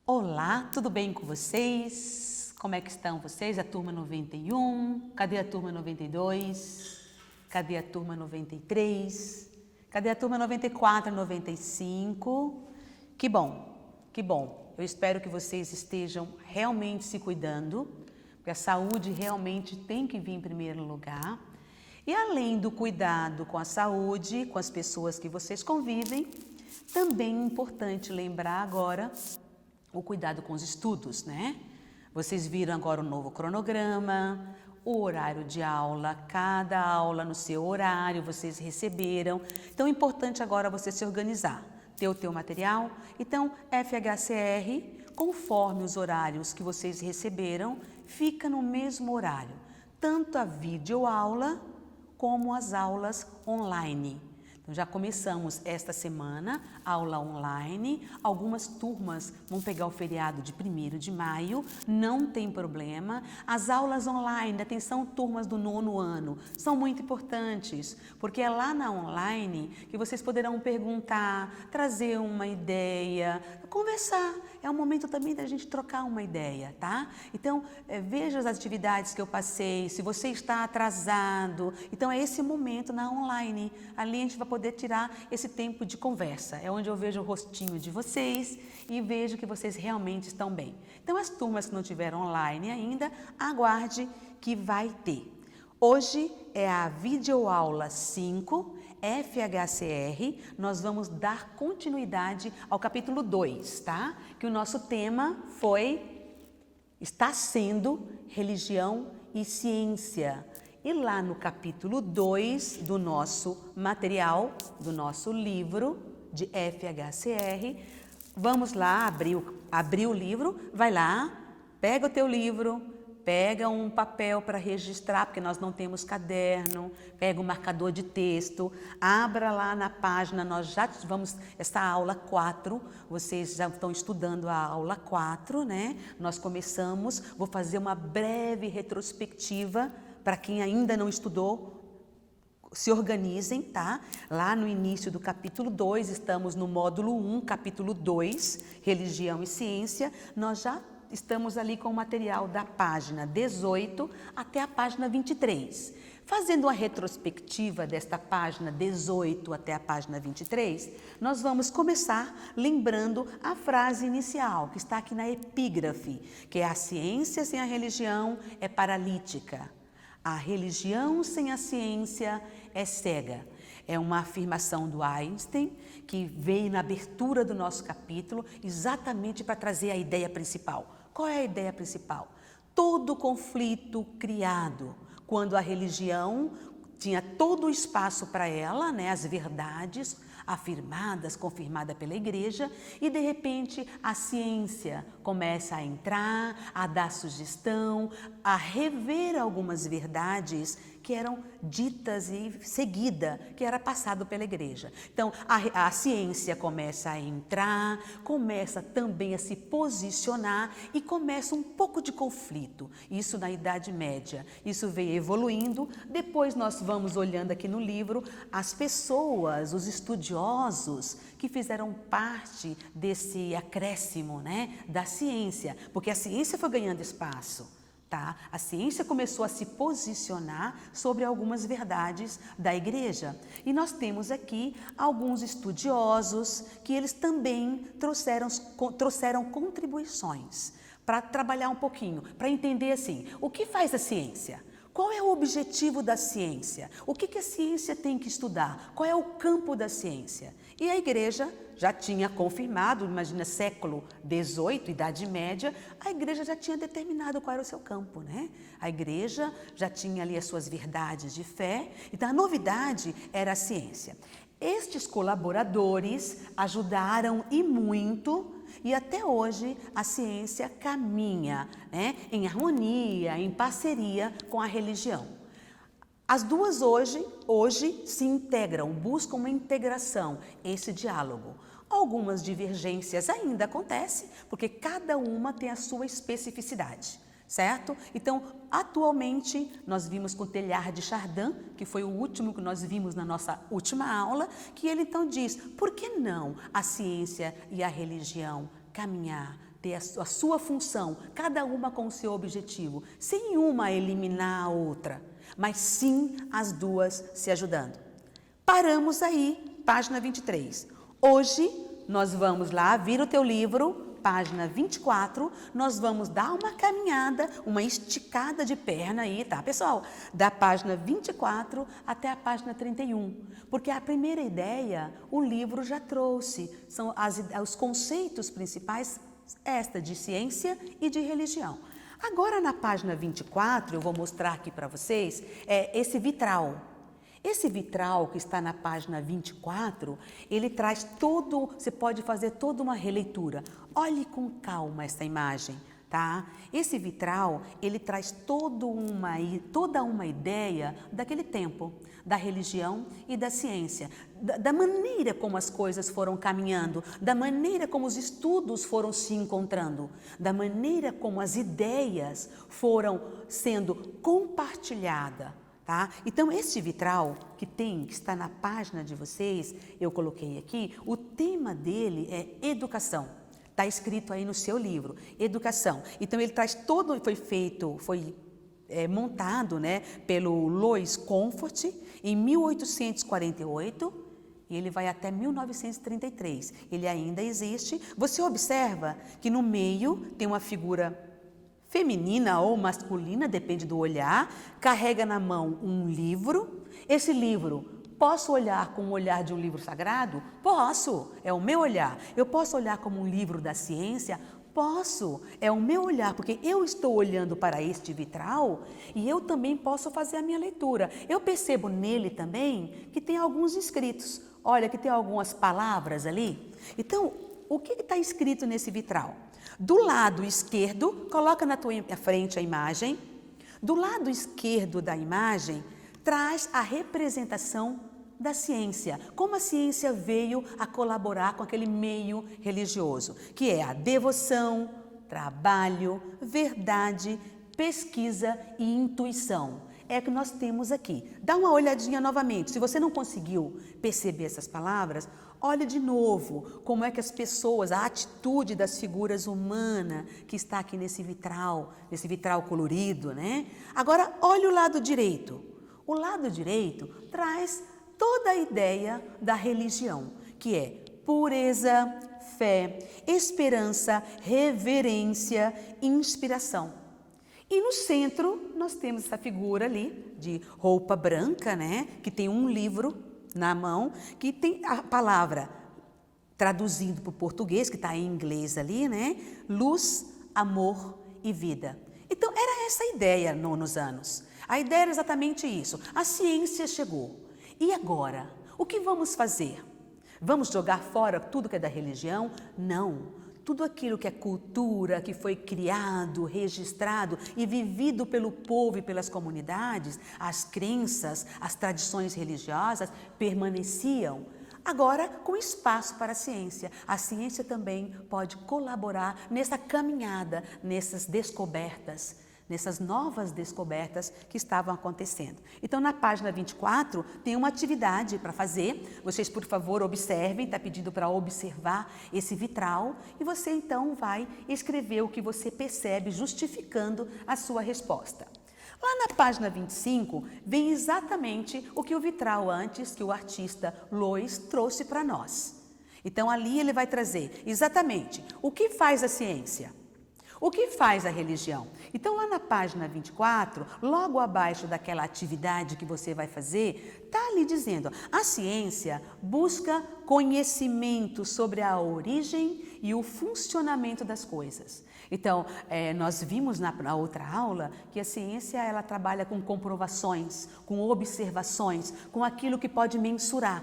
Olá, tudo bem com vocês? Como é que estão vocês? A turma 91? Cadê a turma 92? Cadê a turma 93? Cadê a turma 94, 95? Que bom, que bom. Eu espero que vocês estejam realmente se cuidando, porque a saúde realmente tem que vir em primeiro lugar. E além do cuidado com a saúde, com as pessoas que vocês convivem, também é importante lembrar agora o cuidado com os estudos, né? Vocês viram agora o novo cronograma, o horário de aula, cada aula no seu horário, vocês receberam. Então é importante agora você se organizar, ter o teu material. Então, FHCR, conforme os horários que vocês receberam, fica no mesmo horário, tanto a videoaula como as aulas online. Então, já começamos esta semana, aula online, algumas turmas vão pegar o feriado de 1º de maio, não tem problema. As aulas online, atenção turmas do 9º ano, são muito importantes, porque é lá na online que vocês poderão perguntar, trazer uma ideia, conversar. É um momento também da gente trocar uma ideia, tá? Então, veja as atividades que eu passei, se você está atrasado. Então, é esse momento na online, ali a gente vai poder tirar esse tempo de conversa. É onde eu vejo o rostinho de vocês e vejo que vocês realmente estão bem. Então, as turmas que não tiveram online ainda, aguarde que vai ter. Hoje é a videoaula 5, FHCR, nós vamos dar continuidade ao capítulo 2, tá? Que o nosso tema está sendo religião e ciência. E lá no capítulo 2 do nosso material, do nosso livro de FHCR, vamos lá abrir o livro, vai lá, pega o teu livro, pega um papel para registrar, porque nós não temos caderno, pega um marcador de texto, abra lá na página, nós já vamos, essa aula 4, vocês já estão estudando a aula 4, né? Nós começamos, vou fazer uma breve retrospectiva para quem ainda não estudou. Se organizem, tá? Lá no início do capítulo 2, estamos no módulo 1, capítulo 2, religião e ciência, nós já estamos ali com o material da página 18 até a página 23. Fazendo uma retrospectiva desta página 18 até a página 23, nós vamos começar lembrando a frase inicial, que está aqui na epígrafe, que é: a ciência sem a religião é paralítica. A religião sem a ciência é cega. É uma afirmação do Einstein que veio na abertura do nosso capítulo exatamente para trazer a ideia principal. Qual é a ideia principal? Todo conflito criado quando a religião tinha todo o espaço para ela, né, as verdades afirmadas, confirmadas pela igreja, e de repente a ciência começa a entrar, a dar sugestão, a rever algumas verdades que eram ditas e seguida, que era passado pela igreja. Então, a ciência começa a entrar, começa também a se posicionar e começa um pouco de conflito. Isso na Idade Média. Isso veio evoluindo. Depois nós vamos olhando aqui no livro as pessoas, os estudiosos que fizeram parte desse acréscimo, né, da ciência, porque a ciência foi ganhando espaço. Tá? A ciência começou a se posicionar sobre algumas verdades da igreja. E nós temos aqui alguns estudiosos que eles também trouxeram contribuições para trabalhar um pouquinho, para entender assim, o que faz a ciência? Qual é o objetivo da ciência? O que a ciência tem que estudar? Qual é o campo da ciência? E a igreja já tinha confirmado, imagina, século XVIII, Idade Média, a igreja já tinha determinado qual era o seu campo, né? A igreja já tinha ali as suas verdades de fé, então a novidade era a ciência. Estes colaboradores ajudaram e muito, e até hoje a ciência caminha, né, em harmonia, em parceria com a religião. As duas hoje se integram, buscam uma integração, esse diálogo. Algumas divergências ainda acontecem, porque cada uma tem a sua especificidade. Certo? Então, atualmente, nós vimos com o Teilhard de Chardin, que foi o último que nós vimos na nossa última aula, que ele então diz, por que não a ciência e a religião caminhar, ter a sua função, cada uma com o seu objetivo, sem uma eliminar a outra, mas sim as duas se ajudando. Paramos aí, página 23. Hoje nós vamos lá, vira o teu livro, página 24, nós vamos dar uma caminhada, uma esticada de perna aí, tá, pessoal? Da página 24 até a página 31, porque a primeira ideia o livro já trouxe, são os conceitos principais, esta de ciência e de religião. Agora na página 24, eu vou mostrar aqui para vocês, esse vitral. Esse vitral que está na página 24, ele traz você pode fazer toda uma releitura. Olhe com calma essa imagem, tá? Esse vitral, ele traz toda uma ideia daquele tempo, da religião e da ciência, da maneira como as coisas foram caminhando, da maneira como os estudos foram se encontrando, da maneira como as ideias foram sendo compartilhadas. Tá? Então, este vitral que está na página de vocês, eu coloquei aqui, o tema dele é educação. Está escrito aí no seu livro, educação. Então, ele traz foi montado, né, pelo Louis Comfort em 1848 e ele vai até 1933. Ele ainda existe. Você observa que no meio tem uma figura feminina ou masculina, depende do olhar, carrega na mão um livro. Esse livro, posso olhar com o olhar de um livro sagrado? Posso, é o meu olhar. Eu posso olhar como um livro da ciência? Posso, é o meu olhar, porque eu estou olhando para este vitral e eu também posso fazer a minha leitura. Eu percebo nele também que tem alguns escritos. Olha, que tem algumas palavras ali. Então, o que está escrito nesse vitral? Do lado esquerdo, coloca na tua frente a imagem. Do lado esquerdo da imagem, traz a representação da ciência. Como a ciência veio a colaborar com aquele meio religioso, que é a devoção, trabalho, verdade, pesquisa e intuição. É o que nós temos aqui. Dá uma olhadinha novamente. Se você não conseguiu perceber essas palavras, olhe de novo como é que as pessoas, a atitude das figuras humanas que está aqui nesse vitral colorido, né? Agora, olhe o lado direito. O lado direito traz toda a ideia da religião, que é pureza, fé, esperança, reverência, inspiração. E no centro nós temos essa figura ali de roupa branca, né? Que tem um livro na mão, que tem a palavra traduzindo para o português, que está em inglês ali, né? Luz, amor e vida. Então, era essa a ideia nos anos. A ideia era exatamente isso. A ciência chegou. E agora? O que vamos fazer? Vamos jogar fora tudo que é da religião? Não. Tudo aquilo que é cultura, que foi criado, registrado e vivido pelo povo e pelas comunidades, as crenças, as tradições religiosas permaneciam. Agora, com espaço para a ciência. A ciência também pode colaborar nessa caminhada, nessas descobertas, nessas novas descobertas que estavam acontecendo. Então, na página 24, tem uma atividade para fazer. Vocês, por favor, observem, está pedindo para observar esse vitral e você, então, vai escrever o que você percebe, justificando a sua resposta. Lá na página 25, vem exatamente o que o vitral antes, que o artista Louis trouxe para nós. Então, ali ele vai trazer exatamente o que faz a ciência. O que faz a religião? Então, lá na página 24, logo abaixo daquela atividade que você vai fazer, está ali dizendo, a ciência busca conhecimento sobre a origem e o funcionamento das coisas. Então, nós vimos na outra aula que a ciência ela trabalha com comprovações, com observações, com aquilo que pode mensurar.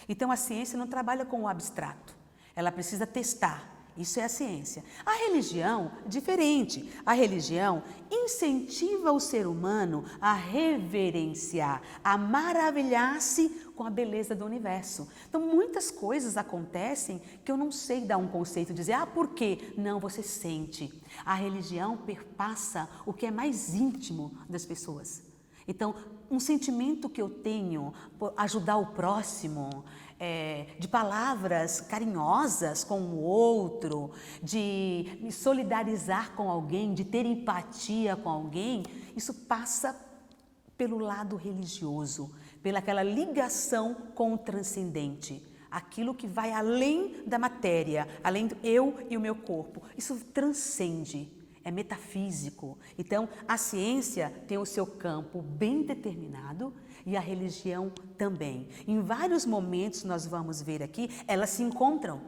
Então, a ciência não trabalha com o abstrato, ela precisa testar. Isso é a ciência. A religião, diferente. A religião incentiva o ser humano a reverenciar, a maravilhar-se com a beleza do universo. Então, muitas coisas acontecem que eu não sei dar um conceito, dizer, por quê? Não, você sente. A religião perpassa o que é mais íntimo das pessoas. Então, um sentimento que eu tenho por ajudar o próximo, de palavras carinhosas com o outro, de me solidarizar com alguém, de ter empatia com alguém, isso passa pelo lado religioso, pelaquela ligação com o transcendente. Aquilo que vai além da matéria, além do eu e o meu corpo. Isso transcende, é metafísico. Então, a ciência tem o seu campo bem determinado e a religião também. Em vários momentos, nós vamos ver aqui, elas se encontram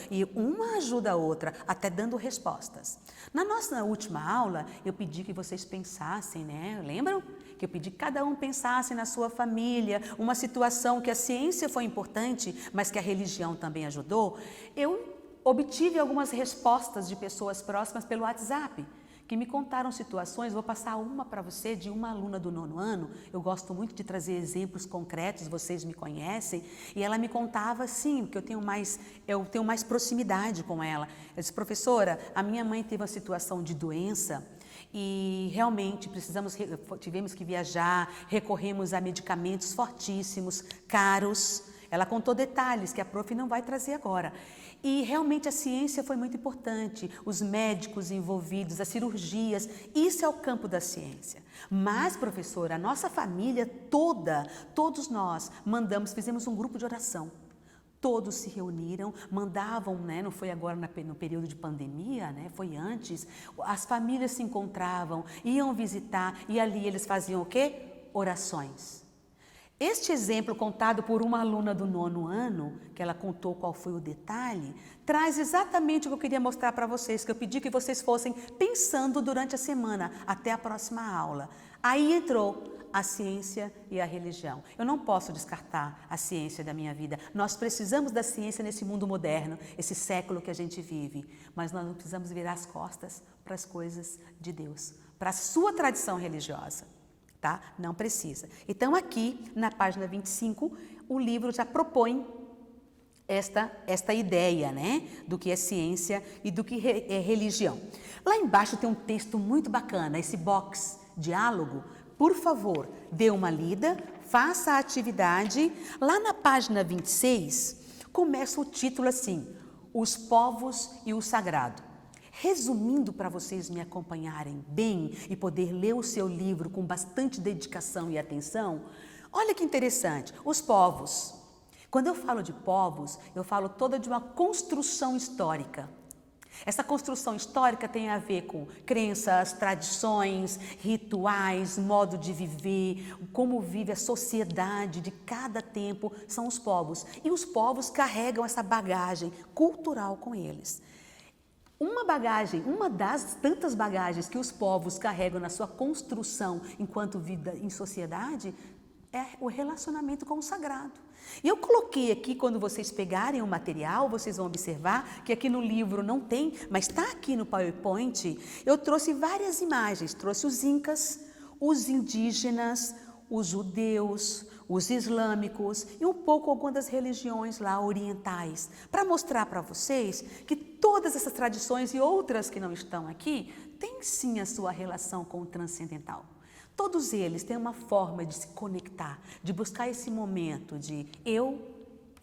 e uma ajuda a outra, até dando respostas. Na nossa última aula, eu pedi que vocês pensassem, né? Lembram? Que eu pedi que cada um pensasse na sua família, uma situação que a ciência foi importante, mas que a religião também ajudou. Eu obtive algumas respostas de pessoas próximas pelo WhatsApp, que me contaram situações. Vou passar uma para você de uma aluna do 9º ano. Eu gosto muito de trazer exemplos concretos, vocês me conhecem, e ela me contava assim, porque eu tenho mais proximidade com ela. Ela disse: professora, a minha mãe teve uma situação de doença e realmente tivemos que viajar, recorremos a medicamentos fortíssimos, caros. Ela contou detalhes que a prof não vai trazer agora. E realmente a ciência foi muito importante, os médicos envolvidos, as cirurgias, isso é o campo da ciência. Mas, professora, a nossa família toda, todos nós fizemos um grupo de oração. Todos se reuniram, mandavam, né, não foi agora no período de pandemia, né, foi antes, as famílias se encontravam, iam visitar e ali eles faziam o quê? Orações. Este exemplo contado por uma aluna do 9º ano, que ela contou qual foi o detalhe, traz exatamente o que eu queria mostrar para vocês, que eu pedi que vocês fossem pensando durante a semana, até a próxima aula. Aí entrou a ciência e a religião. Eu não posso descartar a ciência da minha vida. Nós precisamos da ciência nesse mundo moderno, esse século que a gente vive. Mas nós não precisamos virar as costas para as coisas de Deus, para a sua tradição religiosa. Tá? Não precisa. Então, aqui na página 25, o livro já propõe esta ideia, né, do que é ciência e do que é religião. Lá embaixo tem um texto muito bacana, esse box diálogo. Por favor, dê uma lida, faça a atividade. Lá na página 26, começa o título assim: Os povos e o sagrado. Resumindo, para vocês me acompanharem bem e poder ler o seu livro com bastante dedicação e atenção, olha que interessante, os povos. Quando eu falo de povos, eu falo toda de uma construção histórica. Essa construção histórica tem a ver com crenças, tradições, rituais, modo de viver, como vive a sociedade de cada tempo, são os povos. E os povos carregam essa bagagem cultural com eles. Uma das tantas bagagens que os povos carregam na sua construção enquanto vida em sociedade é o relacionamento com o sagrado. E eu coloquei aqui, quando vocês pegarem o material, vocês vão observar que aqui no livro não tem, mas está aqui no PowerPoint, eu trouxe várias imagens, trouxe os incas, os indígenas, os judeus, os islâmicos e um pouco algumas das religiões lá orientais, para mostrar para vocês que todas essas tradições e outras que não estão aqui têm sim a sua relação com o transcendental. Todos eles têm uma forma de se conectar, de buscar esse momento de eu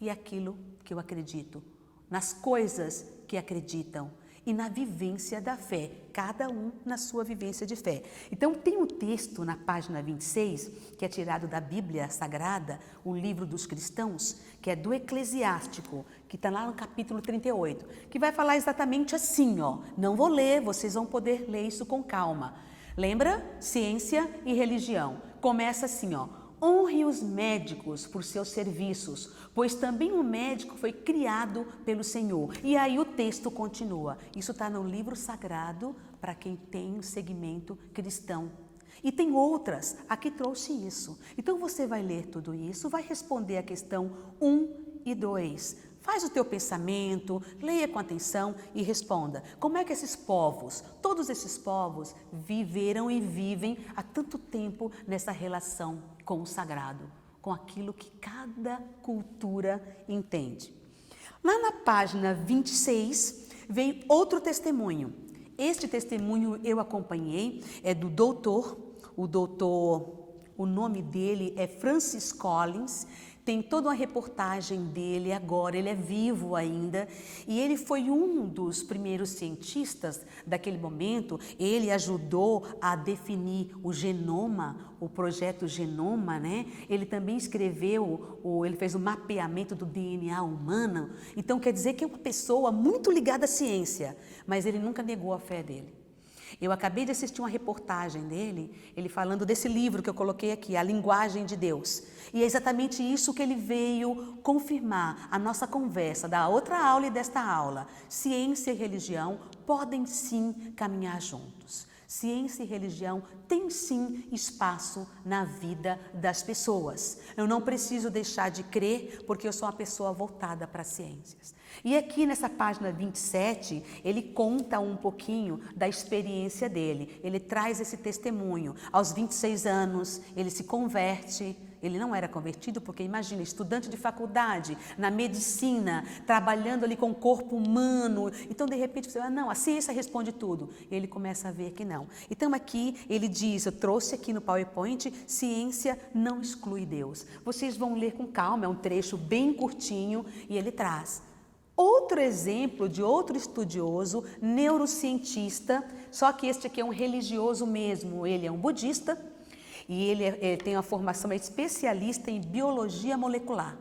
e aquilo que eu acredito, nas coisas que acreditam e na vivência da fé, cada um na sua vivência de fé. Então tem um texto na página 26, que é tirado da Bíblia Sagrada, o livro dos cristãos, que é do Eclesiástico, que está lá no capítulo 38, que vai falar exatamente assim, ó. Não vou ler, vocês vão poder ler isso com calma. Lembra? Ciência e religião. Começa assim, ó. Honre os médicos por seus serviços, pois também o médico foi criado pelo Senhor. E aí o texto continua. Isso está no livro sagrado para quem tem um segmento cristão. E tem outras, aqui trouxe isso. Então você vai ler tudo isso, vai responder a questão 1 e 2. Faz o teu pensamento, leia com atenção e responda. Como é que esses povos, todos esses povos, viveram e vivem há tanto tempo nessa relação com o sagrado, com aquilo que cada cultura entende? Lá na página 26, vem outro testemunho. Este testemunho eu acompanhei, é do doutor, o nome dele é Francis Collins. tem toda uma reportagem dele agora, ele é vivo ainda, e ele foi um dos primeiros cientistas daquele momento. Ele ajudou a definir o genoma, o projeto Genoma, né? Ele também escreveu, ele fez o mapeamento do DNA humano. Então quer dizer que é uma pessoa muito ligada à ciência, mas ele nunca negou a fé dele. Eu acabei de assistir uma reportagem dele, ele falando desse livro que eu coloquei aqui, A Linguagem de Deus. E é exatamente isso que ele veio confirmar, a nossa conversa da outra aula e desta aula. Ciência e religião podem sim caminhar juntos. Ciência e religião têm sim espaço na vida das pessoas. Eu não preciso deixar de crer porque eu sou uma pessoa voltada para as ciências. E aqui nessa página 27, ele conta um pouquinho da experiência dele. Ele traz esse testemunho. Aos 26 anos, ele se converte. Ele não era convertido porque, imagina, estudante de faculdade, na medicina, trabalhando ali com o corpo humano. Então, de repente, você fala, não, a ciência responde tudo. E ele começa a ver que não. Então, aqui ele diz, eu trouxe aqui no PowerPoint, ciência não exclui Deus. Vocês vão ler com calma, é um trecho bem curtinho e ele traz. Outro exemplo de outro estudioso, neurocientista, só que este aqui é um religioso mesmo, ele é um budista e ele tem uma formação, é especialista em biologia molecular.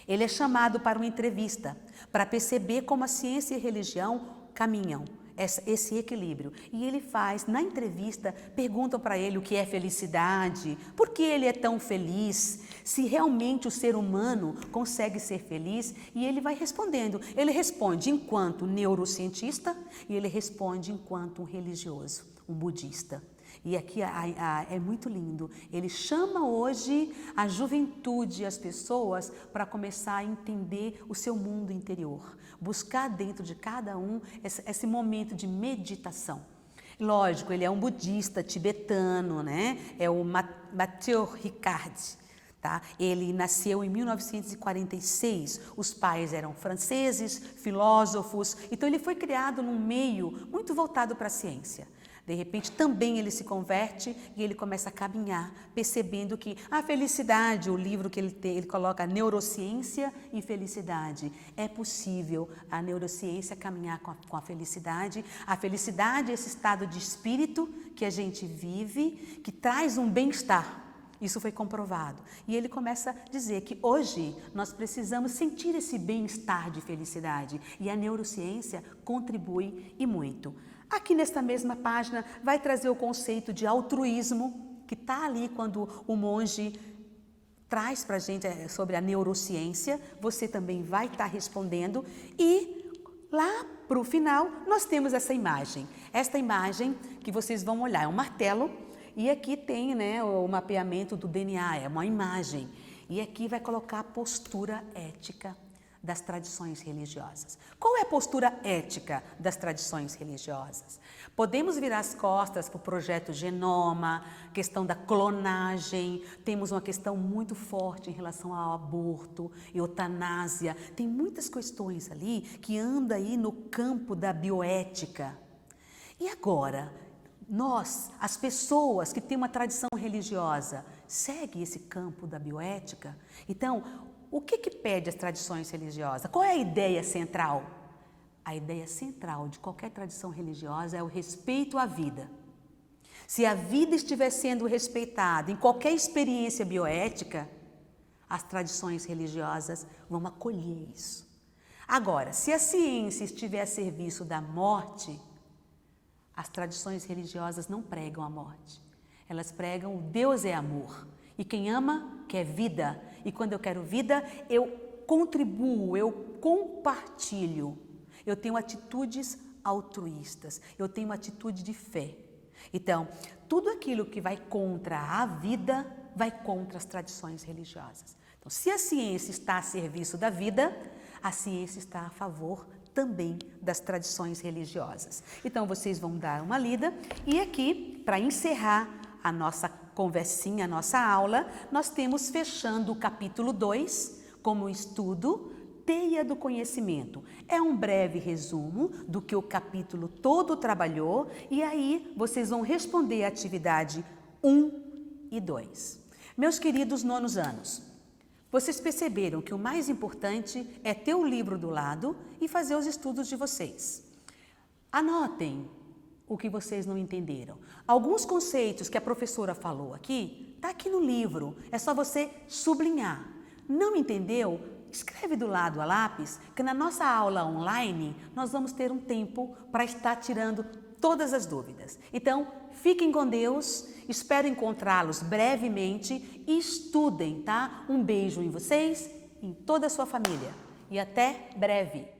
Ele é chamado para uma entrevista para perceber como a ciência e a religião caminham, esse equilíbrio. E ele faz, na entrevista, perguntam para ele o que é felicidade, por que ele é tão feliz, se realmente o ser humano consegue ser feliz, e ele vai respondendo. Ele responde enquanto neurocientista e ele responde enquanto um religioso, um budista. E aqui é muito lindo. Ele chama hoje a juventude, as pessoas, para começar a entender o seu mundo interior. Buscar dentro de cada um esse momento de meditação. Lógico, ele é um budista tibetano, né? É o Matteo Ricard. Tá? Ele nasceu em 1946, os pais eram franceses, filósofos, então ele foi criado num meio muito voltado para a ciência. De repente também ele se converte e ele começa a caminhar, percebendo que a felicidade, o livro que ele tem, ele coloca Neurociência e Felicidade. É possível a neurociência caminhar com a felicidade. A felicidade é esse estado de espírito que a gente vive, que traz um bem-estar. Isso foi comprovado. E ele começa a dizer que hoje nós precisamos sentir esse bem-estar de felicidade. E a neurociência contribui e muito. Aqui nesta mesma página vai trazer o conceito de altruísmo, que está ali quando o monge traz para a gente sobre a neurociência. Você também vai estar respondendo. E lá para o final nós temos essa imagem. Esta imagem que vocês vão olhar é um martelo. E aqui tem, né, o mapeamento do DNA, é uma imagem. E aqui vai colocar a postura ética das tradições religiosas. Qual é a postura ética das tradições religiosas? Podemos virar as costas para o projeto Genoma, questão da clonagem, temos uma questão muito forte em relação ao aborto, eutanásia, tem muitas questões ali que andam aí no campo da bioética. E agora, nós, as pessoas que têm uma tradição religiosa, seguem esse campo da bioética? Então, o que pede as tradições religiosas? Qual é a ideia central? A ideia central de qualquer tradição religiosa é o respeito à vida. Se a vida estiver sendo respeitada em qualquer experiência bioética, as tradições religiosas vão acolher isso. Agora, se a ciência estiver a serviço da morte, as tradições religiosas não pregam a morte. Elas pregam o Deus é amor. E quem ama, quer vida. E quando eu quero vida, eu contribuo, eu compartilho. Eu tenho atitudes altruístas, eu tenho uma atitude de fé. Então, tudo aquilo que vai contra a vida, vai contra as tradições religiosas. Então, se a ciência está a serviço da vida, a ciência está a favor também das tradições religiosas. Então, vocês vão dar uma lida. E aqui, para encerrar a nossa conversinha, a nossa aula, nós temos fechando o capítulo 2 como estudo Teia do Conhecimento. É um breve resumo do que o capítulo todo trabalhou e aí vocês vão responder a atividade 1 e 2. Meus queridos nonos anos, Vocês perceberam que o mais importante é ter o livro do lado e fazer os estudos de vocês. Anotem o que vocês não entenderam. Alguns conceitos que a professora falou aqui, está aqui no livro, é só você sublinhar. Não entendeu? Escreve do lado a lápis, que na nossa aula online nós vamos ter um tempo para estar tirando todas as dúvidas. Então, fiquem com Deus, espero encontrá-los brevemente e estudem, tá? Um beijo em vocês, em toda a sua família e até breve!